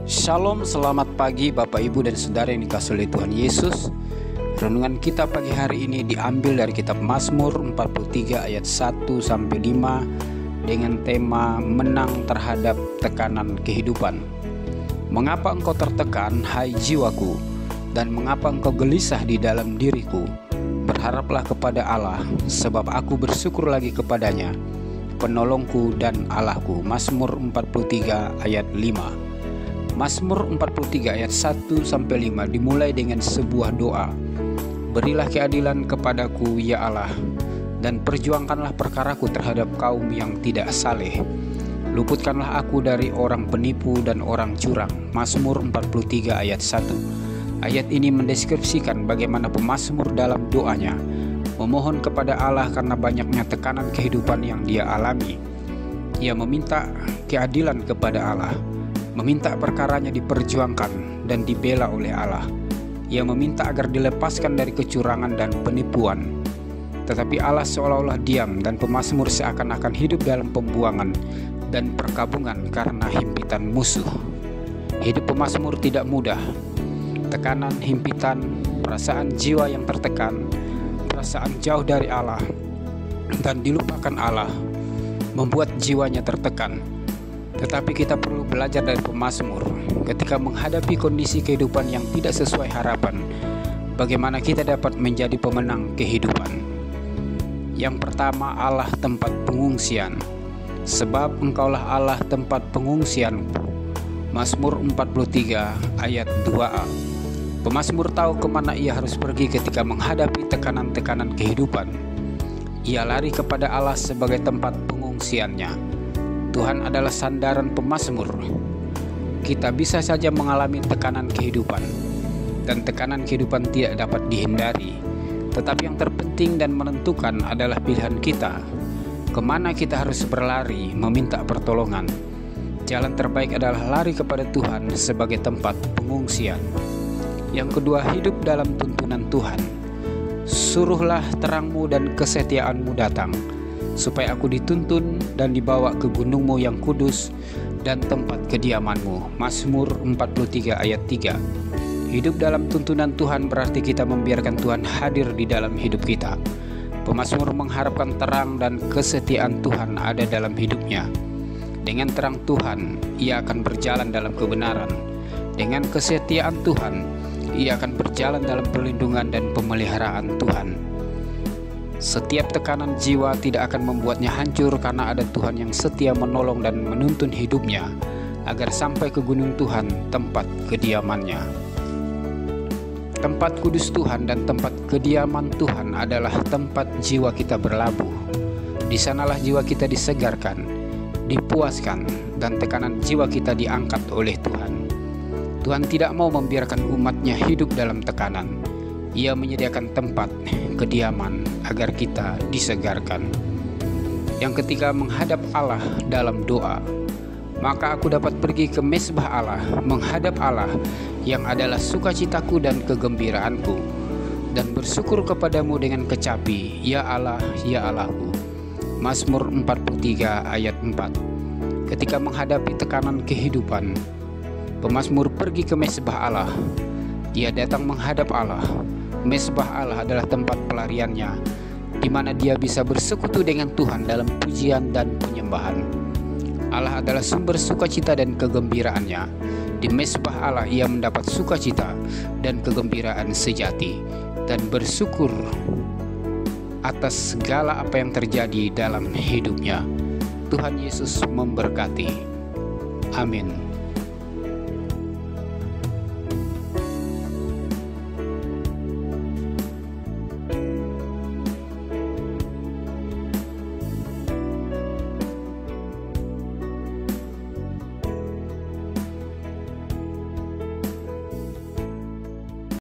Shalom, selamat pagi Bapak Ibu dan Saudara yang dikasihi oleh Tuhan Yesus. Renungan kita pagi hari ini diambil dari kitab Mazmur 43 ayat 1-5 dengan tema menang terhadap tekanan kehidupan. Mengapa engkau tertekan, hai jiwaku, dan mengapa engkau gelisah di dalam diriku? Berharaplah kepada Allah, sebab aku bersyukur lagi kepadanya, penolongku dan Allahku. Mazmur 43 ayat 5. Mazmur 43 ayat 1-5 dimulai dengan sebuah doa. Berilah keadilan kepadaku ya Allah, dan perjuangkanlah perkaraku terhadap kaum yang tidak saleh. Luputkanlah aku dari orang penipu dan orang curang. Mazmur 43 ayat 1. Ayat ini mendeskripsikan bagaimana pemazmur dalam doanya memohon kepada Allah karena banyaknya tekanan kehidupan yang dia alami. Ia meminta keadilan kepada Allah, meminta perkaranya diperjuangkan dan dibela oleh Allah. Ia meminta agar dilepaskan dari kecurangan dan penipuan. Tetapi Allah seolah-olah diam dan pemazmur seakan-akan hidup dalam pembuangan dan perkabungan karena himpitan musuh. Hidup pemazmur tidak mudah. Tekanan, himpitan, perasaan jiwa yang tertekan, perasaan jauh dari Allah, dan dilupakan Allah membuat jiwanya tertekan. Tetapi kita perlu belajar dari pemazmur ketika menghadapi kondisi kehidupan yang tidak sesuai harapan, bagaimana kita dapat menjadi pemenang kehidupan. Yang pertama, Allah tempat pengungsian. Sebab engkaulah Allah tempat pengungsianku. Mazmur 43 ayat 2a. Pemazmur tahu kemana ia harus pergi ketika menghadapi tekanan-tekanan kehidupan. Ia lari kepada Allah sebagai tempat pengungsiannya. Tuhan adalah sandaran pemazmur. Kita bisa saja mengalami tekanan kehidupan, dan tekanan kehidupan tidak dapat dihindari. Tetapi yang terpenting dan menentukan adalah pilihan kita. Kemana kita harus berlari meminta pertolongan. Jalan terbaik adalah lari kepada Tuhan sebagai tempat pengungsian. Yang kedua, hidup dalam tuntunan Tuhan. Suruhlah terangmu dan kesetiaanmu datang, supaya aku dituntun dan dibawa ke gunungmu yang kudus dan tempat kediamanmu. Mazmur 43 ayat 3. Hidup dalam tuntunan Tuhan berarti kita membiarkan Tuhan hadir di dalam hidup kita. Pemazmur mengharapkan terang dan kesetiaan Tuhan ada dalam hidupnya. Dengan terang Tuhan, ia akan berjalan dalam kebenaran. Dengan kesetiaan Tuhan, ia akan berjalan dalam perlindungan dan pemeliharaan Tuhan. Setiap tekanan jiwa tidak akan membuatnya hancur karena ada Tuhan yang setia menolong dan menuntun hidupnya agar sampai ke gunung Tuhan, tempat kediamannya. Tempat kudus Tuhan dan tempat kediaman Tuhan adalah tempat jiwa kita berlabuh. Di sanalah jiwa kita disegarkan, dipuaskan, dan tekanan jiwa kita diangkat oleh Tuhan. Tuhan tidak mau membiarkan umatnya hidup dalam tekanan. Ia menyediakan tempat kediaman agar kita disegarkan. Yang ketiga, menghadap Allah dalam doa. Maka aku dapat pergi ke mezbah Allah, menghadap Allah yang adalah sukacitaku dan kegembiraanku, dan bersyukur kepadamu dengan kecapi, ya Allah, ya Allahku. Mazmur 43 ayat 4. Ketika menghadapi tekanan kehidupan, pemazmur pergi ke mezbah Allah. Dia datang menghadap Allah. Mezbah Allah adalah tempat pelariannya, di mana dia bisa bersekutu dengan Tuhan dalam pujian dan penyembahan. Allah adalah sumber sukacita dan kegembiraannya. Di mezbah Allah ia mendapat sukacita dan kegembiraan sejati, dan bersyukur atas segala apa yang terjadi dalam hidupnya. Tuhan Yesus memberkati. Amin.